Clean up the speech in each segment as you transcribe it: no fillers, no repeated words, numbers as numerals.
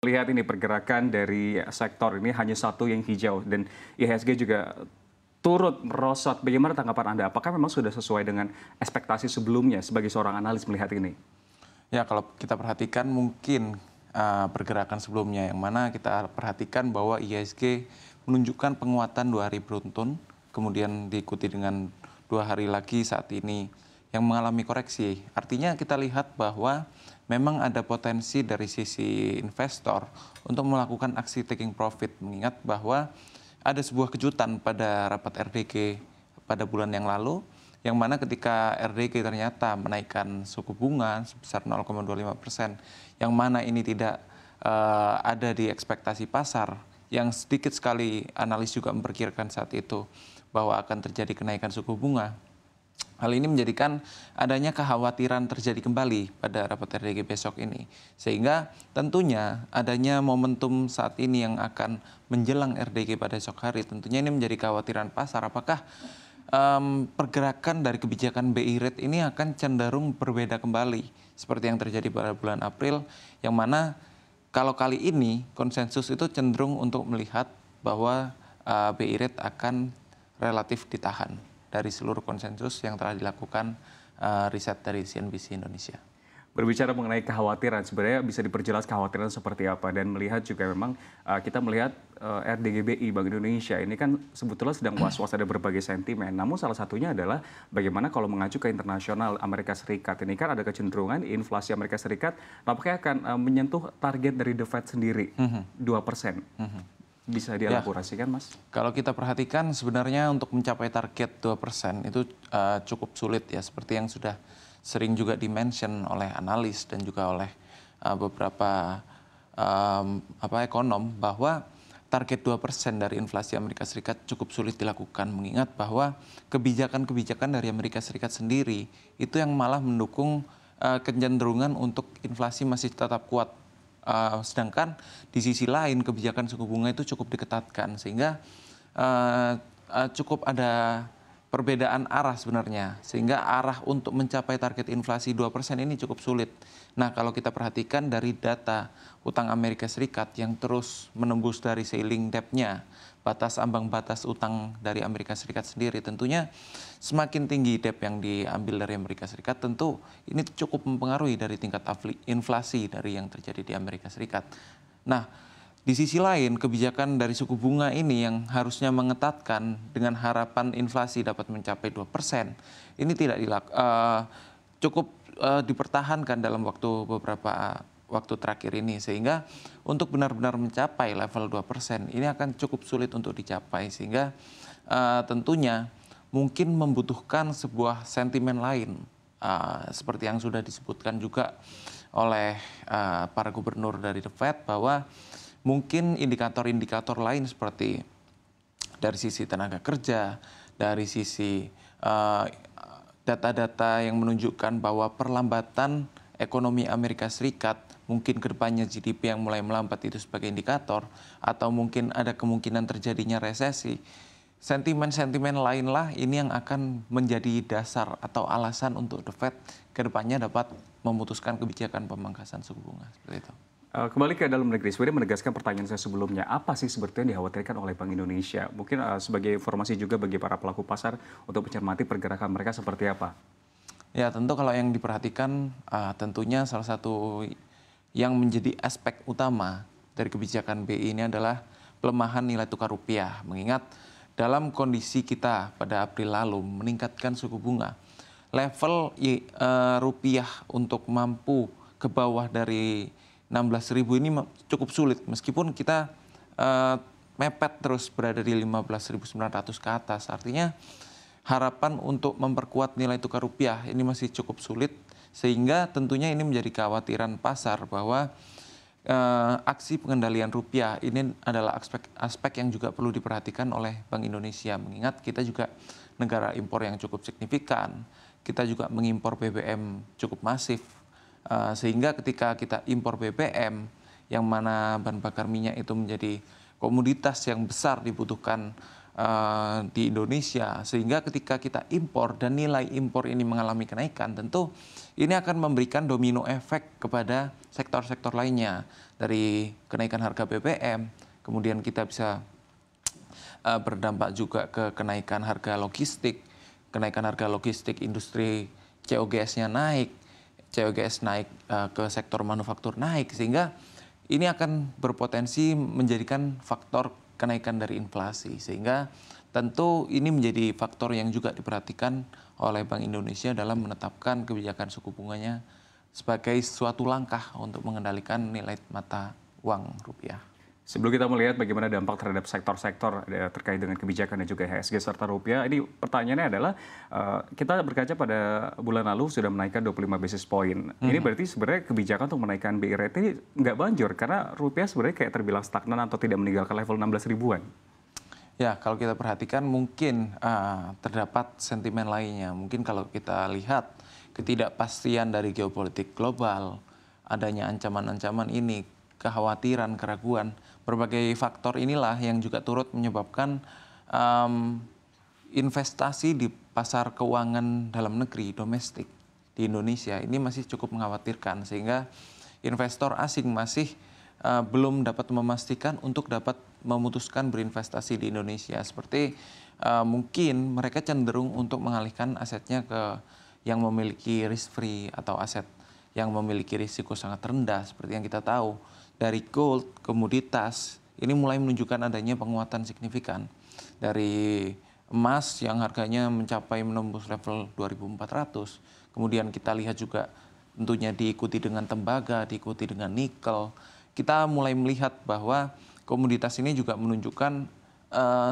Lihat ini pergerakan dari sektor ini hanya satu yang hijau dan IHSG juga turut merosot. Bagaimana tanggapan Anda? Apakah memang sudah sesuai dengan ekspektasi sebelumnya sebagai seorang analis melihat ini? Ya, kalau kita perhatikan mungkin pergerakan sebelumnya yang mana kita perhatikan bahwa IHSG menunjukkan penguatan 2 hari beruntun, kemudian diikuti dengan 2 hari lagi saat ini yang mengalami koreksi. Artinya kita lihat bahwa memang ada potensi dari sisi investor untuk melakukan aksi taking profit, mengingat bahwa ada sebuah kejutan pada rapat RDG pada bulan yang lalu, yang mana ketika RDG ternyata menaikkan suku bunga sebesar 0,25%, yang mana ini tidak ada di ekspektasi pasar, yang sedikit sekali analis juga memperkirakan saat itu bahwa akan terjadi kenaikan suku bunga. Hal ini menjadikan adanya kekhawatiran terjadi kembali pada rapat RDG besok ini. Sehingga tentunya adanya momentum saat ini yang akan menjelang RDG pada esok hari, tentunya ini menjadi kekhawatiran pasar. Apakah pergerakan dari kebijakan BI rate ini akan cenderung berbeda kembali seperti yang terjadi pada bulan April, yang mana kalau kali ini konsensus itu cenderung untuk melihat bahwa BI rate akan relatif ditahan dari seluruh konsensus yang telah dilakukan riset dari CNBC Indonesia. Berbicara mengenai kekhawatiran, sebenarnya bisa diperjelas kekhawatiran seperti apa dan melihat juga memang kita melihat RDGBI Bank Indonesia ini kan sebetulnya sedang was-was ada berbagai sentimen. Namun salah satunya adalah bagaimana kalau mengacu ke internasional Amerika Serikat ini kan ada kecenderungan inflasi Amerika Serikat nampaknya akan menyentuh target dari The Fed sendiri 2%. Bisa dielaborasikan, Mas? Kalau kita perhatikan sebenarnya untuk mencapai target 2% itu cukup sulit ya, seperti yang sudah sering juga dimention oleh analis dan juga oleh beberapa ekonom bahwa target 2% dari inflasi Amerika Serikat cukup sulit dilakukan, mengingat bahwa kebijakan-kebijakan dari Amerika Serikat sendiri itu yang malah mendukung kecenderungan untuk inflasi masih tetap kuat. Sedangkan di sisi lain kebijakan suku bunga itu cukup diketatkan, sehingga cukup ada perbedaan arah sebenarnya, sehingga arah untuk mencapai target inflasi 2% ini cukup sulit. Nah, kalau kita perhatikan dari data utang Amerika Serikat yang terus menembus dari ceiling debt-nya, batas ambang batas utang dari Amerika Serikat sendiri, tentunya semakin tinggi debt yang diambil dari Amerika Serikat, tentu ini cukup mempengaruhi dari tingkat inflasi dari yang terjadi di Amerika Serikat. Nah, di sisi lain, kebijakan dari suku bunga ini yang harusnya mengetatkan dengan harapan inflasi dapat mencapai 2%, ini tidak cukup dipertahankan dalam beberapa waktu terakhir ini, sehingga untuk benar-benar mencapai level 2% ini akan cukup sulit untuk dicapai, sehingga tentunya mungkin membutuhkan sebuah sentimen lain seperti yang sudah disebutkan juga oleh para gubernur dari The Fed, bahwa mungkin indikator-indikator lain seperti dari sisi tenaga kerja, dari sisi data-data yang menunjukkan bahwa perlambatan ekonomi Amerika Serikat, mungkin kedepannya GDP yang mulai melambat itu sebagai indikator, atau mungkin ada kemungkinan terjadinya resesi. Sentimen-sentimen lainlah ini yang akan menjadi dasar atau alasan untuk The Fed kedepannya dapat memutuskan kebijakan pemangkasan suku bunga, seperti itu. Kembali ke dalam negeri, sebenarnya menegaskan pertanyaan saya sebelumnya, apa sih sebetulnya yang dikhawatirkan oleh Bank Indonesia? Mungkin sebagai informasi juga bagi para pelaku pasar untuk mencermati pergerakan mereka seperti apa? Ya, tentu kalau yang diperhatikan tentunya salah satu yang menjadi aspek utama dari kebijakan BI ini adalah pelemahan nilai tukar rupiah. Mengingat dalam kondisi kita pada April lalu meningkatkan suku bunga, level rupiah untuk mampu ke bawah dari 16.000 ini cukup sulit, meskipun kita mepet terus berada di 15.900 ke atas. Artinya harapan untuk memperkuat nilai tukar rupiah ini masih cukup sulit, sehingga tentunya ini menjadi kekhawatiran pasar bahwa aksi pengendalian rupiah ini adalah aspek yang juga perlu diperhatikan oleh Bank Indonesia, mengingat kita juga negara impor yang cukup signifikan, kita juga mengimpor BBM cukup masif, sehingga ketika kita impor BBM yang mana bahan bakar minyak itu menjadi komoditas yang besar dibutuhkan di Indonesia, sehingga ketika kita impor dan nilai impor ini mengalami kenaikan, tentu ini akan memberikan domino efek kepada sektor-sektor lainnya, dari kenaikan harga BBM, kemudian kita bisa berdampak juga ke kenaikan harga logistik industri COGS-nya naik, COGS naik ke sektor manufaktur naik, sehingga ini akan berpotensi menjadikan faktor kenaikan dari inflasi, sehingga tentu ini menjadi faktor yang juga diperhatikan oleh Bank Indonesia dalam menetapkan kebijakan suku bunganya sebagai suatu langkah untuk mengendalikan nilai mata uang rupiah. Sebelum kita melihat bagaimana dampak terhadap sektor-sektor terkait dengan kebijakan dan juga IHSG serta rupiah, ini pertanyaannya adalah kita berkaca pada bulan lalu sudah menaikkan 25 basis point. Ini berarti sebenarnya kebijakan untuk menaikkan BI rate ini nggak banjur karena rupiah sebenarnya kayak terbilang stagnan atau tidak meninggalkan level 16 ribuan. Ya, kalau kita perhatikan mungkin terdapat sentimen lainnya. Mungkin kalau kita lihat ketidakpastian dari geopolitik global, adanya ancaman-ancaman ini, kekhawatiran, keraguan, berbagai faktor inilah yang juga turut menyebabkan investasi di pasar keuangan dalam negeri, domestik di Indonesia ini masih cukup mengkhawatirkan, sehingga investor asing masih belum dapat memastikan untuk dapat memutuskan berinvestasi di Indonesia. Seperti mungkin mereka cenderung untuk mengalihkan asetnya ke yang memiliki risk free atau aset yang memiliki risiko sangat rendah, seperti yang kita tahu dari gold, komoditas, ini mulai menunjukkan adanya penguatan signifikan. Dari emas yang harganya mencapai menembus level 2.400, kemudian kita lihat juga tentunya diikuti dengan tembaga, diikuti dengan nikel. Kita mulai melihat bahwa komoditas ini juga menunjukkan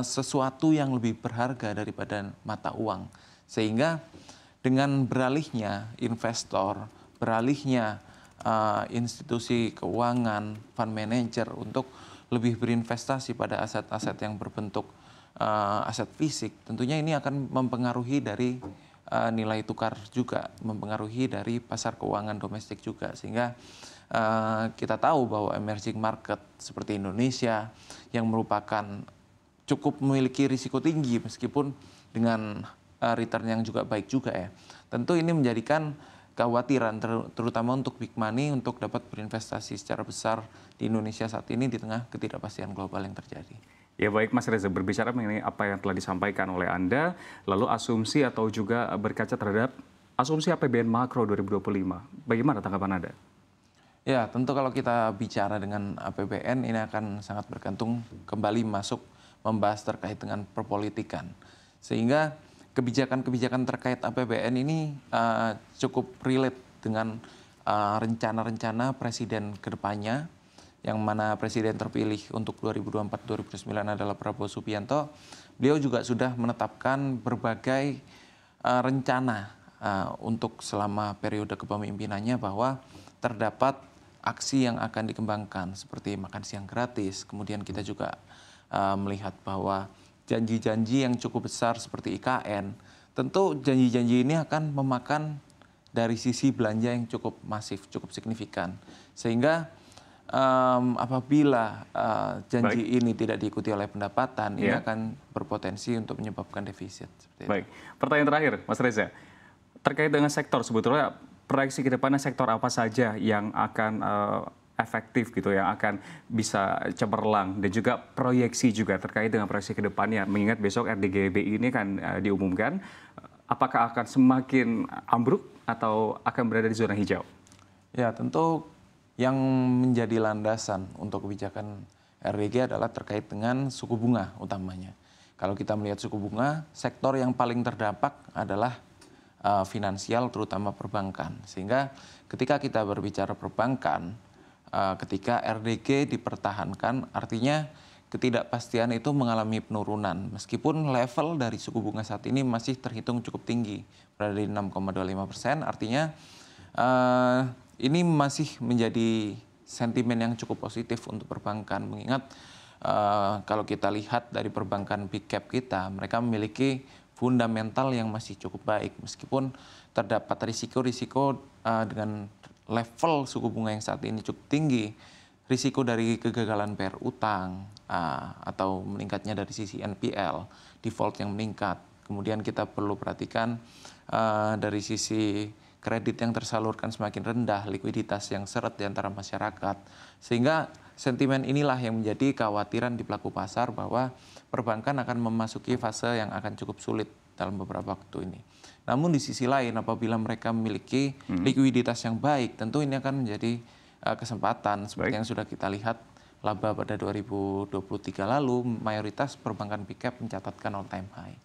sesuatu yang lebih berharga daripada mata uang. Sehingga dengan beralihnya investor, beralihnya institusi keuangan, fund manager untuk lebih berinvestasi pada aset-aset yang berbentuk aset fisik, tentunya ini akan mempengaruhi dari nilai tukar juga, mempengaruhi dari pasar keuangan domestik juga, sehingga kita tahu bahwa emerging market seperti Indonesia yang merupakan cukup memiliki risiko tinggi meskipun dengan return yang juga baik juga ya, tentu ini menjadikan kekhawatiran terutama untuk big money untuk dapat berinvestasi secara besar di Indonesia saat ini di tengah ketidakpastian global yang terjadi. Ya baik Mas Reza, berbicara mengenai apa yang telah disampaikan oleh Anda, lalu asumsi atau juga berkaca terhadap asumsi APBN makro 2025, bagaimana tanggapan Anda? Ya, tentu kalau kita bicara dengan APBN ini akan sangat bergantung kembali masuk membahas terkait dengan perpolitikan. Sehingga kebijakan-kebijakan terkait APBN ini cukup relate dengan rencana-rencana presiden ke depannya, yang mana presiden terpilih untuk 2024-2029 adalah Prabowo Subianto. Beliau juga sudah menetapkan berbagai rencana untuk selama periode kepemimpinannya, bahwa terdapat aksi yang akan dikembangkan seperti makan siang gratis. Kemudian kita juga melihat bahwa janji-janji yang cukup besar seperti IKN, tentu janji-janji ini akan memakan dari sisi belanja yang cukup masif, cukup signifikan. Sehingga apabila janji ini tidak diikuti oleh pendapatan, ini akan berpotensi untuk menyebabkan defisit. Baik, pertanyaan terakhir Mas Reza, terkait dengan sektor, sebetulnya proyeksi ke depannya sektor apa saja yang akan efektif gitu, yang akan bisa cemerlang, dan juga proyeksi juga terkait dengan proyeksi ke depannya, mengingat besok RDGBI ini kan diumumkan, apakah akan semakin ambruk atau akan berada di zona hijau? Ya, tentu yang menjadi landasan untuk kebijakan RDG adalah terkait dengan suku bunga utamanya. Kalau kita melihat suku bunga, sektor yang paling terdampak adalah finansial, terutama perbankan. Sehingga ketika kita berbicara perbankan, ketika RDG dipertahankan, artinya ketidakpastian itu mengalami penurunan. Meskipun level dari suku bunga saat ini masih terhitung cukup tinggi, berada di 6,25%, artinya ini masih menjadi sentimen yang cukup positif untuk perbankan. Mengingat kalau kita lihat dari perbankan big cap kita, mereka memiliki fundamental yang masih cukup baik. Meskipun terdapat risiko-risiko dengan level suku bunga yang saat ini cukup tinggi, risiko dari kegagalan bayar utang atau meningkatnya dari sisi NPL, default yang meningkat. Kemudian kita perlu perhatikan dari sisi kredit yang tersalurkan semakin rendah, likuiditas yang seret di antara masyarakat. Sehingga sentimen inilah yang menjadi kekhawatiran di pelaku pasar bahwa perbankan akan memasuki fase yang akan cukup sulit dalam beberapa waktu ini. Namun di sisi lain apabila mereka memiliki likuiditas yang baik, tentu ini akan menjadi kesempatan seperti yang sudah kita lihat laba pada 2023 lalu mayoritas perbankan big cap mencatatkan all time high.